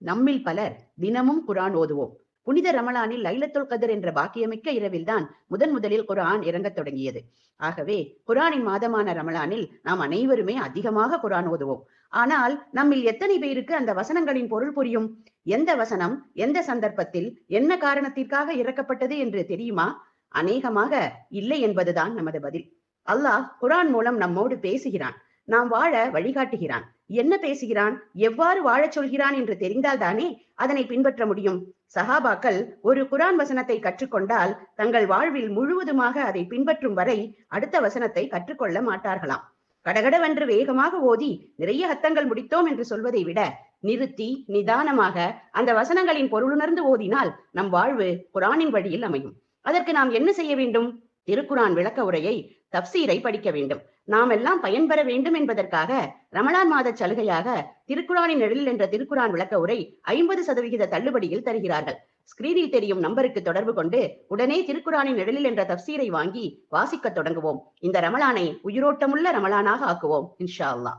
நம்மில் பலர் தினமும் குர்ஆன் ஓதுவோம். புனித ரமலானில் லைலத்துல் கத்ர் என்ற பாக்கியமிக்க இரவில்தான் முதலில் குர்ஆன் இறங்கத் தொடங்கியது. ஆகவே குர்ஆனின் மாதமான ரமலானில் நாம் அனைவருமே அதிகமாக குர்ஆன் ஓதுவோம். ஆனால் நம்மில் எத்தனை பேருக்கு அந்த வசனங்களின் பொருள் புரியும்? எந்த வசனம் எந்த சந்தர்ப்பத்தில் என்ன காரணத்திற்காக இறக்கப்பட்டது என்று தெரியுமா? அநேகமாக இல்லை என்பதுதான் நமது பதில். அல்லாஹ் குர்ஆன் மூலம் நம்மோடு பேசுகிறான், நாம் வாழ வழிகாட்டுகிறான். என்ன பேசுகிறான், எவ்வாறு வாழச் சொல்கிறான் என்று தெரிந்தால் தானே அதனை பின்பற்ற முடியும். சஹாபாக்கள் ஒரு குர்ஆன் வசனத்தை கற்றுக்கொண்டால் தங்கள் வாழ்வில் முழுவதுமாக அதை பின்பற்றும் வரை அடுத்த வசனத்தை கற்றுக்கொள்ள மாட்டார்களாம். கடகடவென்று வேகமாக ஓதி நிறைய ஹத்தங்கள் முடித்தோம் என்று சொல்வதை விட நிறுத்தி நிதானமாக அந்த வசனங்களின் பொருளுணர்ந்து ஓதினால் நம் வாழ்வு குர்ஆனின் வழியில் அமையும். அதற்கு நாம் என்ன செய்ய வேண்டும்? திருக்குர்ஆன் விளக்க உரையை, தப்சீரை படிக்க வேண்டும். நாம் எல்லாம் பயன்பெற வேண்டும் என்பதற்காக ரமலான் மாத சலுகையாக திருக்குர்ஆனின் நிழலில் என்ற திருக்குர்ஆன் விளக்க உரை 50% தள்ளுபடியில் தருகிறார்கள். ஸ்கிரீனில் தெரியும் நம்பருக்கு தொடர்பு கொண்டு உடனே திருக்குர்ஆனின் நிழலில் என்ற தப்சீரை வாங்கி வாசிக்க தொடங்குவோம். இந்த ரமலானை உயிரோட்டமுள்ள ரமலானாக ஆக்குவோம் இன்ஷா அல்லாஹ்.